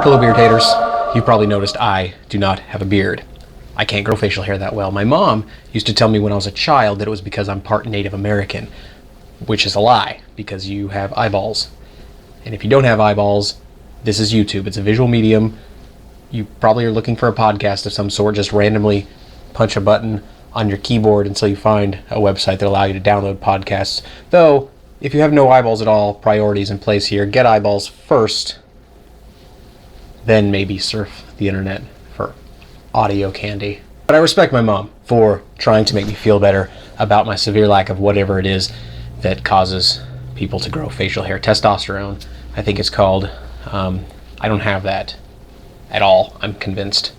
Hello beard haters. You've probably noticed I do not have a beard. I can't grow facial hair that well. My mom used to tell me when I was a child that it was because I'm part Native American, which is a lie, because you have eyeballs. And if you don't have eyeballs, this is YouTube. It's a visual medium. You probably are looking for a podcast of some sort. Just randomly punch a button on your keyboard until you find a website that allows you to download podcasts. Though, if you have no eyeballs at all, priorities in place here. Get eyeballs first, then maybe surf the internet for audio candy. But I respect my mom for trying to make me feel better about my severe lack of whatever it is that causes people to grow facial hair. Testosterone, I think it's called. I don't have that at all, I'm convinced.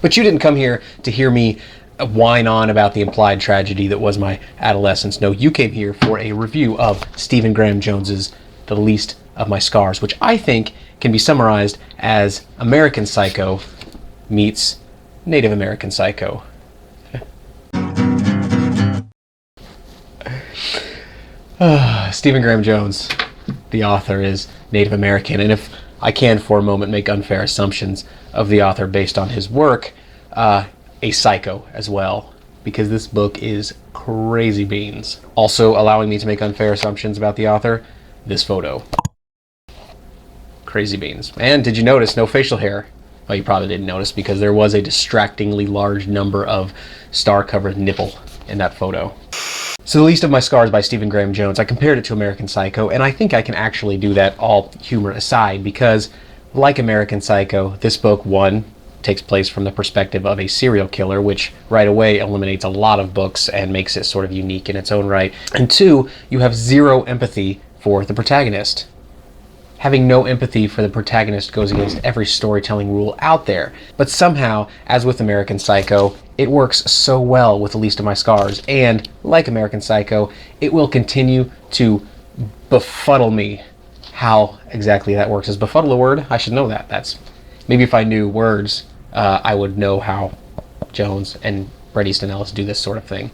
But you didn't come here to hear me whine on about the implied tragedy that was my adolescence. No, you came here for a review of Stephen Graham Jones's The Least of My Scars, which I think can be summarized as American Psycho meets Native American Psycho. Stephen Graham Jones, the author, is Native American, and if I can for a moment make unfair assumptions of the author based on his work, a psycho as well, because this book is crazy beans. Also allowing me to make unfair assumptions about the author, this photo. Crazy beans. And did you notice no facial hair? Well, you probably didn't notice because there was a distractingly large number of star-covered nipple in that photo. So The Least of My Scars by Stephen Graham Jones, I compared it to American Psycho, and I think I can actually do that, all humor aside, because like American Psycho, this book, one, takes place from the perspective of a serial killer, which right away eliminates a lot of books and makes it sort of unique in its own right. And two, you have zero empathy for the protagonist. Having no empathy for the protagonist goes against every storytelling rule out there. But somehow, as with American Psycho, it works so well with The Least of My Scars, and like American Psycho, it will continue to befuddle me. How exactly that works. Is befuddle a word? I should know that. That's maybe if I knew words, I would know how Jones and Bret, Easton, Ellis do this sort of thing.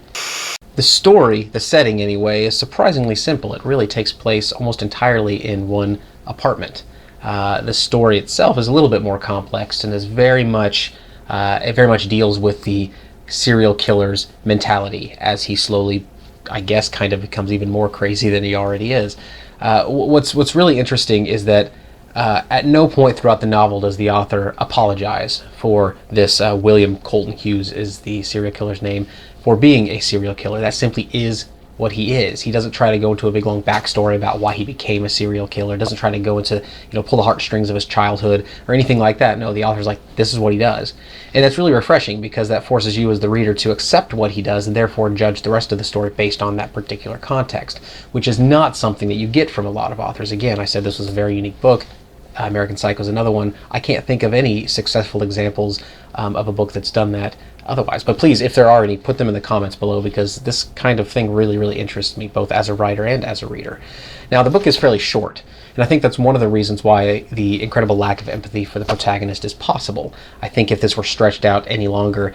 The story, the setting anyway, is surprisingly simple. It really takes place almost entirely in one apartment. The story itself is a little bit more complex and is very much deals with the serial killer's mentality as he slowly, I guess, kind of becomes even more crazy than he already is. What's really interesting is that at no point throughout the novel does the author apologize for this. William Colton Hughes is the serial killer's name, for being a serial killer. That simply is what he is. He doesn't try to go into a big long backstory about why he became a serial killer. Doesn't try to go into, pull the heartstrings of his childhood or anything like that. No, the author's like, this is what he does. And that's really refreshing because that forces you as the reader to accept what he does and therefore judge the rest of the story based on that particular context, which is not something that you get from a lot of authors. Again, I said this was a very unique book. American Psycho is another one. I can't think of any successful examples of a book that's done that otherwise. But please, if there are any, put them in the comments below, because this kind of thing really, really interests me, both as a writer and as a reader. Now, the book is fairly short, and I think that's one of the reasons why the incredible lack of empathy for the protagonist is possible. I think if this were stretched out any longer,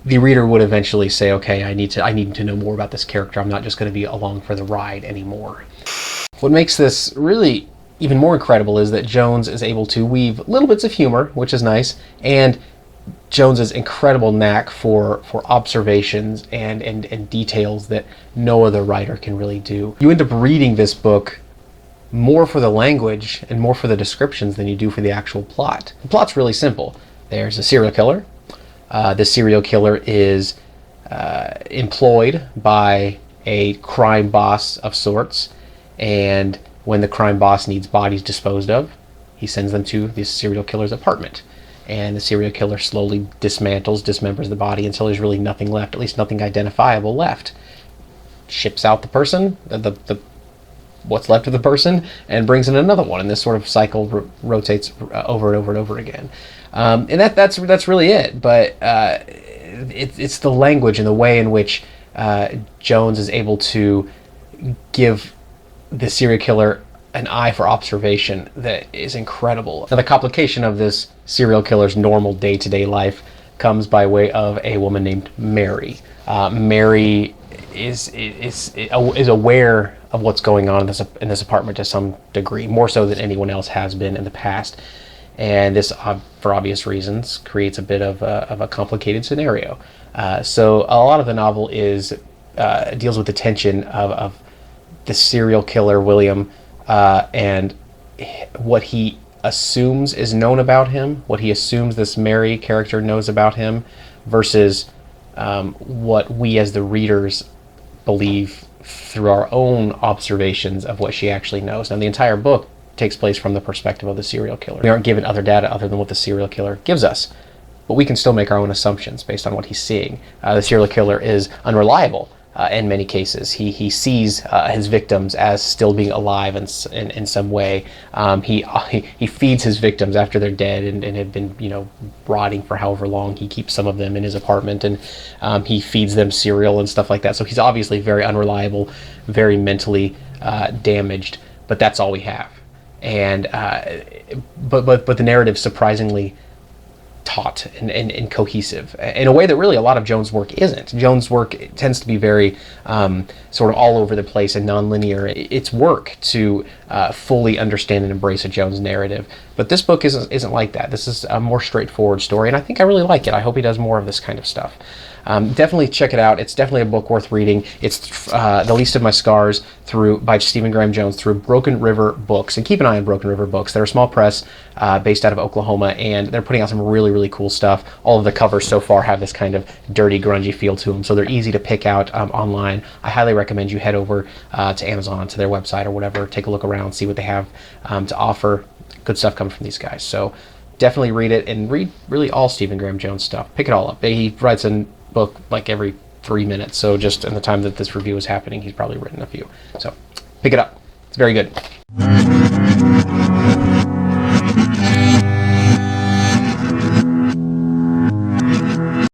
the reader would eventually say, okay, I need to know more about this character. I'm not just going to be along for the ride anymore. What makes this really even more incredible is that Jones is able to weave little bits of humor, which is nice, and Jones's incredible knack for observations and details that no other writer can really do. You end up reading this book more for the language and more for the descriptions than you do for the actual plot. The plot's really simple. There's a serial killer. The serial killer is employed by a crime boss of sorts, and when the crime boss needs bodies disposed of, he sends them to this serial killer's apartment. And the serial killer slowly dismembers the body until there's really nothing left, at least nothing identifiable left. Ships out the person, what's left of the person, and brings in another one. And this sort of cycle rotates over and over and over again. And that's really it. But it's the language and the way in which Jones is able to give the serial killer an eye for observation that is incredible. Now, the complication of this serial killer's normal day-to-day life comes by way of a woman named Mary. Mary is aware of what's going on in this apartment to some degree, more so than anyone else has been in the past. And this, for obvious reasons, creates a bit of a complicated scenario. So a lot of the novel deals with the tension of the serial killer William, and what he assumes is known about him, what he assumes this Mary character knows about him, versus what we as the readers believe through our own observations of what she actually knows. Now, the entire book takes place from the perspective of the serial killer. We aren't given other data other than what the serial killer gives us, but we can still make our own assumptions based on what he's seeing. The serial killer is unreliable in many cases. He sees his victims as still being alive in some way. He feeds his victims after they're dead and have been, rotting for however long. He keeps some of them in his apartment, and he feeds them cereal and stuff like that. So he's obviously very unreliable, very mentally damaged, but that's all we have. And but the narrative surprisingly taut and cohesive in a way that really a lot of Jones' work isn't. Jones' work tends to be very sort of all over the place and nonlinear. It's work to fully understand and embrace a Jones narrative, but this book isn't like that. This is a more straightforward story, and I think I really like it. I hope he does more of this kind of stuff. Definitely check it out. It's definitely a book worth reading. It's The Least of My Scars by Stephen Graham Jones through Broken River Books. And keep an eye on Broken River Books. They're a small press based out of Oklahoma, and they're putting out some really, really cool stuff. All of the covers so far have this kind of dirty, grungy feel to them, so they're easy to pick out online. I highly recommend you head over to Amazon, to their website or whatever, take a look around, see what they have to offer. Good stuff comes from these guys. So definitely read it, and read really all Stephen Graham Jones stuff. Pick it all up. He writes a book like every 3 minutes, so just in the time that this review is happening, he's probably written a few. So pick it up. It's very good.